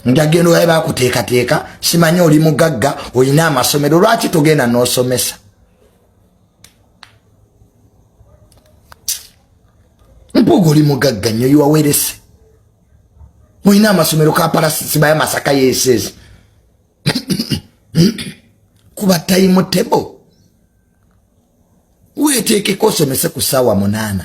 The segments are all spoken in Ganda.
Ngagendo yaba kuteeka simanyi oli mugagga oyina amasomero lwaki togenda n'osomesa Mpuuga oli mugagga nnyo yuwawerese oyina amasomero kapalasi baya Masaka yesezi kuba time table weteekeko osomese ku ssaawa 8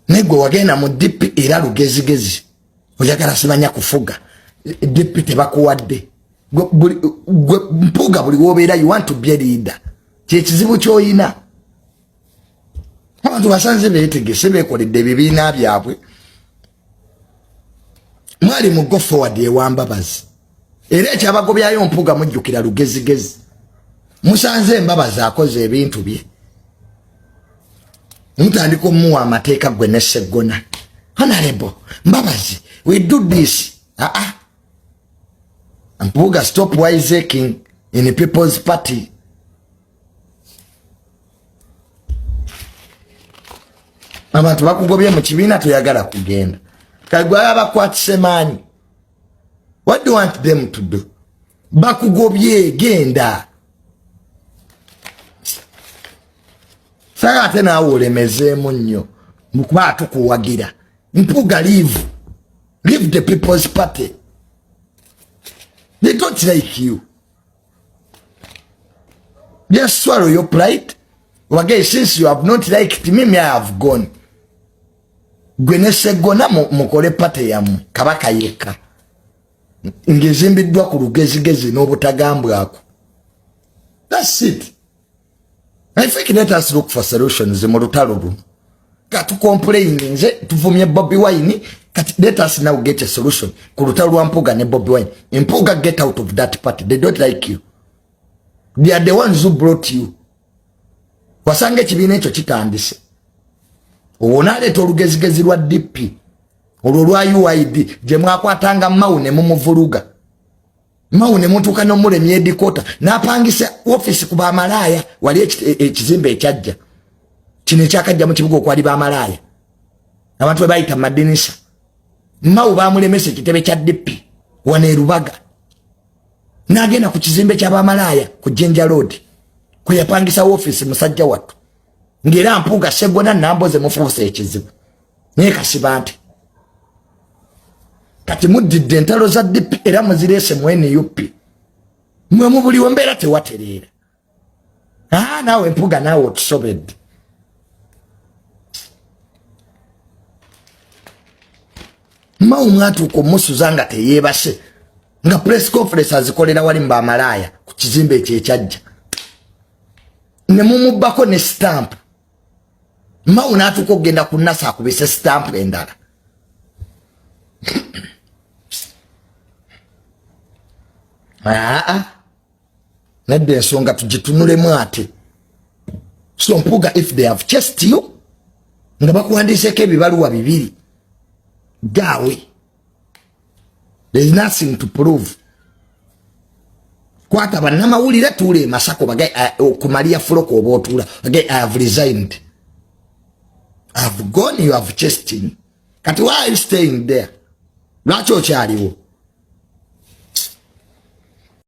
Nego wagenda mu dipi era lugezigezi oyagala simanya kufuga dipi tebakuwadde Mpuuga buli wobeera you want to be a leader kyekizibu kyoyina abantu basanze beetegese beekoledde ebibiina byabwe mwali mu go forward ewambabazi era ekyabagobyayo Mpuuga mujjukira lugezigezi musanze Mbabazi akoze ebintu bye mutandika omuwa amateeka gwe ne Sseggona honorable Mbabazi we do this Mpuuga stop wiseacking in the People's Party abantu bakugobye mu kibiina toyagala kugenda kagwa abakwatise maanyi what do you want them to do bakugobye genda Saga tena olemezeemu nnyo mukuba atukuwagira Mpuuga leave the People's Party they don't like you just swallow your pride wage since you have not liked me I have gone gwene Sseggona mukole party yamu kabaka yeka ngezimbiddwa ku lugezigezi n'obutagambwako that's it I think let us look for solutions mu lutalo luno katu complain nze tuvumye Bobi Wine kati let us now get a solution ku lutalo lwa Mpuuga ne Bobi Wine Mpuuga get out of that party they don't like you they are the ones who brought you wasange kibiina ekyo kitandise onaleeta olugezigezi lwa DP olwo lwa UID gye mwakwatanga Mao ne mumuvuluga Mao ne mutuuka n'omulemye edikota n'apangisa office ku bamalaaya wali ekizimbe ekyajja kino ekyakajja mu kibuga okwali bamalaaya abantu bwe bayita madinisa Mao bamulemesa ekitebe kya DP wane Rubaga n'agenda ku kizimbe ky'abamalaaya ku Jinja Road kwe yapangisa office musajja wattu ngera Mpuuga Sseggona namboze mufuuse ekizibu naye kasiba nti kati mudidde entalo za DP era muzirese mu NUP mwe mubuliwo mbeera tewatereera naawe Mpuuga naawe otusobedde Mao mwatuuka omusuza nga teyeebase nga press conference azikolera wali mu bamalaaya ku kizimbe ekyo ekyajja ne mumubbako ne stamp Mao n'atuuka okugenda ku NASA akubise stamp endala nedda ensonga tugitunulemu ate so Mpuuga if they have chased you nga bakuwandiiseko ebibaluwa 2 gaawe there is nothing to prove kwata bannamawulire tuule e Masako bagay ku Maria Fuloko oba otuula bagay I have resigned I have gone you have chased me kati why are you staying there lwaki okyaliwo